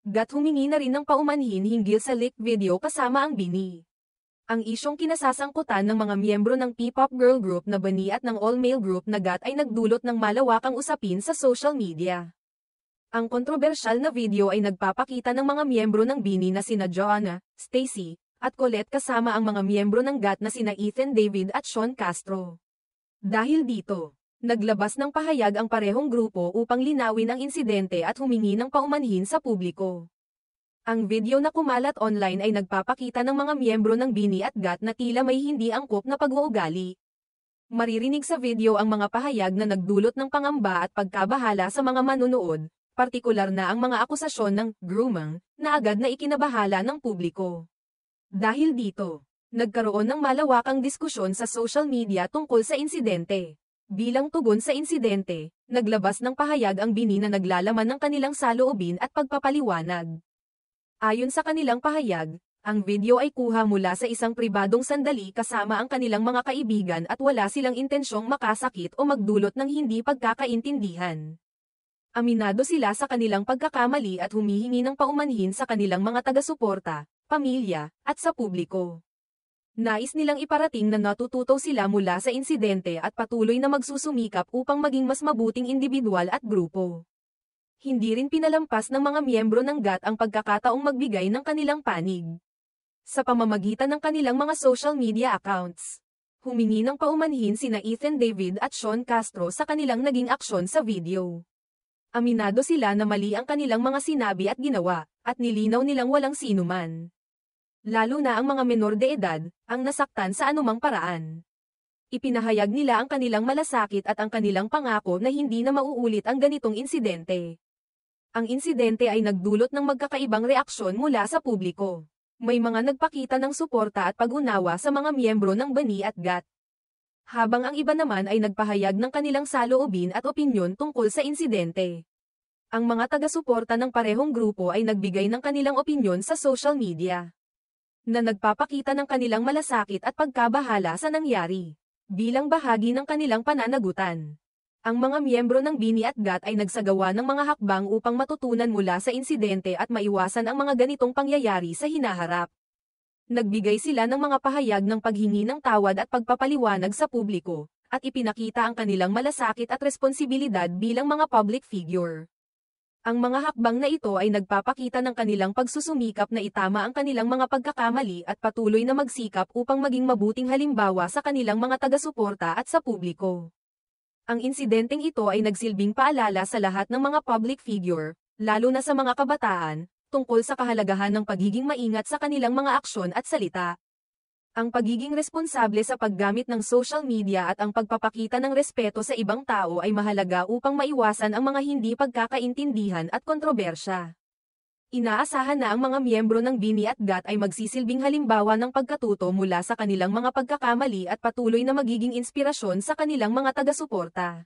GAT humingi na rin ng paumanhin hinggil sa leaked video kasama ang BINI. Ang isyong kinasasangkutan ng mga miyembro ng P-pop girl group na BANI at ng all-male group na GAT ay nagdulot ng malawakang usapin sa social media. Ang kontrobersyal na video ay nagpapakita ng mga miyembro ng BINI na sina Joanna, Stacy, at Colette kasama ang mga miyembro ng GAT na sina Ethan David at Sean Castro. Dahil dito, naglabas ng pahayag ang parehong grupo upang linawin ang insidente at humingi ng paumanhin sa publiko. Ang video na kumalat online ay nagpapakita ng mga miyembro ng BINI at GAT na tila may hindi angkop na pag-uugali. Maririnig sa video ang mga pahayag na nagdulot ng pangamba at pagkabahala sa mga manunood, partikular na ang mga akusasyon ng grooming na agad na ikinabahala ng publiko. Dahil dito, nagkaroon ng malawakang diskusyon sa social media tungkol sa insidente. Bilang tugon sa insidente, naglabas ng pahayag ang BINI na naglalaman ng kanilang saloobin at pagpapaliwanag. Ayon sa kanilang pahayag, ang video ay kuha mula sa isang pribadong sandali kasama ang kanilang mga kaibigan at wala silang intensyong makasakit o magdulot ng hindi pagkakaintindihan. Aminado sila sa kanilang pagkakamali at humihingi ng paumanhin sa kanilang mga taga-suporta, pamilya, at sa publiko. Nais nilang iparating na natututo sila mula sa insidente at patuloy na magsusumikap upang maging mas mabuting individual at grupo. Hindi rin pinalampas ng mga miyembro ng GAT ang pagkakataong magbigay ng kanilang panig. Sa pamamagitan ng kanilang mga social media accounts, humingi ng paumanhin sina Ethan David at Sean Castro sa kanilang naging aksyon sa video. Aminado sila na mali ang kanilang mga sinabi at ginawa, at nilinaw nilang walang sinuman. Lalo na ang mga menor de edad, ang nasaktan sa anumang paraan. Ipinahayag nila ang kanilang malasakit at ang kanilang pangako na hindi na mauulit ang ganitong insidente. Ang insidente ay nagdulot ng magkakaibang reaksyon mula sa publiko. May mga nagpakita ng suporta at pag-unawa sa mga miyembro ng BANI at GAT. Habang ang iba naman ay nagpahayag ng kanilang saloobin at opinyon tungkol sa insidente. Ang mga taga-suporta ng parehong grupo ay nagbigay ng kanilang opinyon sa social media, na nagpapakita ng kanilang malasakit at pagkabahala sa nangyari. Bilang bahagi ng kanilang pananagutan, ang mga miyembro ng BINI at GAT ay nagsagawa ng mga hakbang upang matutunan mula sa insidente at maiwasan ang mga ganitong pangyayari sa hinaharap. Nagbigay sila ng mga pahayag ng paghingi ng tawad at pagpapaliwanag sa publiko, at ipinakita ang kanilang malasakit at responsibilidad bilang mga public figure. Ang mga hakbang na ito ay nagpapakita ng kanilang pagsusumikap na itama ang kanilang mga pagkakamali at patuloy na magsikap upang maging mabuting halimbawa sa kanilang mga taga-suporta at sa publiko. Ang insidenteng ito ay nagsilbing paalala sa lahat ng mga public figure, lalo na sa mga kabataan, tungkol sa kahalagahan ng pagiging maingat sa kanilang mga aksyon at salita. Ang pagiging responsable sa paggamit ng social media at ang pagpapakita ng respeto sa ibang tao ay mahalaga upang maiwasan ang mga hindi pagkakaintindihan at kontrobersya. Inaasahan na ang mga miyembro ng BINI at GAT ay magsisilbing halimbawa ng pagkatuto mula sa kanilang mga pagkakamali at patuloy na magiging inspirasyon sa kanilang mga taga-suporta.